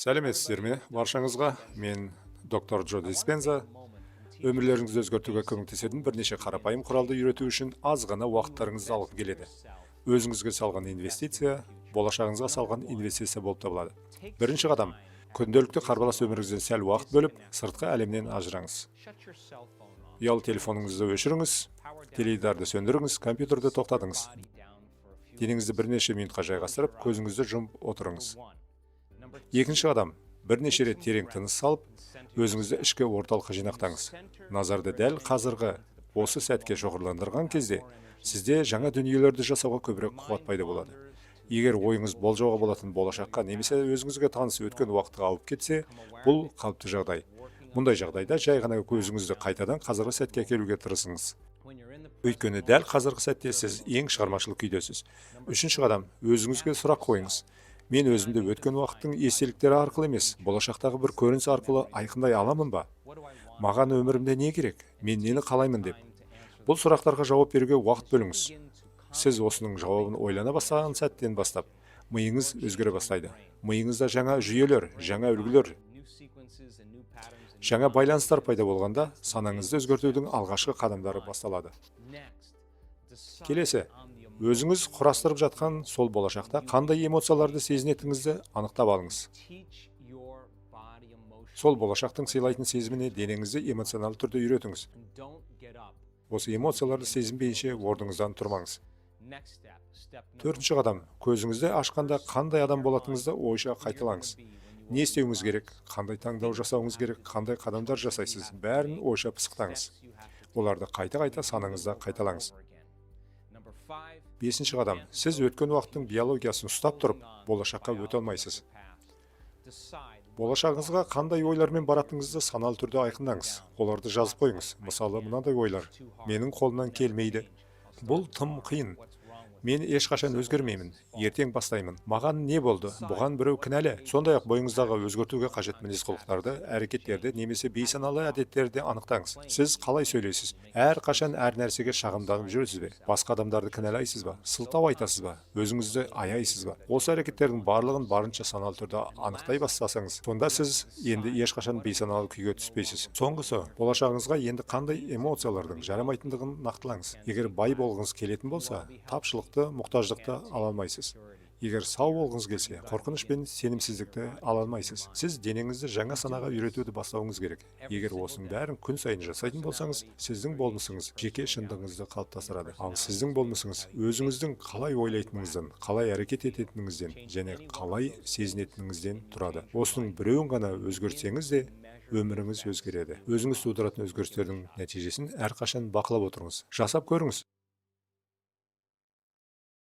Сәлеметсіздер ме? Баршаңызға мен доктор Джо Диспенза. Өмірлеріңізді өзгертуге көмектесетін бірнеше қарапайым құралды үйрету үшін аз ғана уақыттарыңызды алғым келеді. Өзіңізге салған инвестиция, болашағыңызға салған инвестиция болып табылады. Бірінші қадам, күнделікті қарбалас өміріңізден сәл уақыт бөліп, сыртқы әлемнен ажыраңыз. Ұялы телефоныңызды өшіріңіз, теледидарды сөндіріңіз, компьютерді тоқтатыңыз. Денеңізді бірнеше минутқа жайғастырып, көзіңізді жұмып отырыңыз. Екінші қадам, бірнеше рет терең тыныс салып, өзіңізді ішкі орталыққа жинақтаңыз. Назарды дәл қазіргі осы сәтке шоғырландырған кезде, сізде жаңа дүниелерді жасауға көбірек қуат пайда болады. Егер ойыңыз болжауға болатын болашаққа немесе өзіңізге таныс өткен уақытқа ауып кетсе, бұл қалыпты жағдай. Мұндай жағдайда жай ғана көзіңізді қайтадан қазіргі сәтке әкелуге тырысыңыз. Өйткені дәл қазіргі сәтте сіз ең шығармашылық күйдесіз. Үшінші қадам, өзіңізге сұрақ қойыңыз. Мен өзімді өткен уақыттың естеліктері арқылы емес, болашақтағы бір көрініс арқылы айқындай аламын ба? Маған өмірімде не керек? Мен нені қалаймын деп? Бұл сұрақтарға жауап беруге уақыт бөліңіз. Сіз осының жауабын ойлана бастаған сәттен бастап, миыңыз өзгере бастайды. Миыңызда жаңа жүйелер, жаңа үлгілер, жаңа байланыстар пайда болғанда, санаңызды өзгертудің алғашқы қадамдары басталады. Келесі, өзіңіз құрастырып жатқан сол болашақта қандай эмоцияларды сезінетіңізді анықтап алыңыз. Сол болашақтың сыйлайтын сезіміне денеңізді эмоционалды түрде үйретіңіз. Осы эмоцияларды сезінбейінше орныңыздан тұрмаңыз. Төртінші қадам, көзіңізді ашқанда қандай адам болатыныңызды ойша қайталаңыз. Не істеуіңіз керек, қандай таңдау жасауыңыз керек, қандай қадамдар жасайсыз, бәрін ойша пысықтаңыз. Оларды қайта-қайта санаңызда қайталаңыз. Бесінші қадам, сіз өткен уақыттың биологиясын ұстап тұрып, болашаққа өте алмайсыз. Болашағыңызға қандай ойлармен баратыныңызды саналы түрде айқындаңыз. Оларды жазып қойыңыз. Мысалы, мынандай ойлар: менің қолымнан келмейді. Бұл тым қиын. Мен ешқашан өзгермеймін, ертең бастаймын. Маған не болды? Бұған біреу кінәлі. Сондай-ақ бойыңыздағы өзгертуге қажет мінез-құлықтарды, әрекеттерді немесе бейсаналы әдеттерді анықтаңыз. Сіз қалай сөйлейсіз? Әрқашан әр нәрсеге шағымданып жүрсіз бе? Басқа адамдарды кінәлайсыз ба? Сылтау айтасыз ба? Өзіңізді аяйсыз ба? Осы әрекеттердің барлығын барынша саналы түрде анықтай бастасаңыз, сонда сіз енді ешқашан бейсаналы күйге түспейсіз. Соңғысы, болашағыңызға енді қандай эмоциялардың жарамайтындығын нақтылаңыз. Егер бай болғыңыз келетін болса, тапшылық мұқтаждықты ала алмайсыз. Егер сау болғыңыз келсе, қорқыныш пен сенімсіздікті ала алмайсыз. Сіз денеңізді жаңа санаға үйретуді бастауыңыз керек. Егер осының бәрін күн сайын жасайтын болсаңыз, сіздің болмысыңыз жеке шындығыңызды қалыптастырады. Ал сіздің болмысыңыз өзіңіздің қалай ойлайтыныңыздан, қалай әрекет ететініңізден және қалай сезінетініңізден тұрады. Осының біреуін ғана өзгертсеңіз де, өміріңіз өзгереді. Өзіңіз тудыратын өзгерістердің нәтижесін әрқашан бақылап отырыңыз. Жасап көріңіз.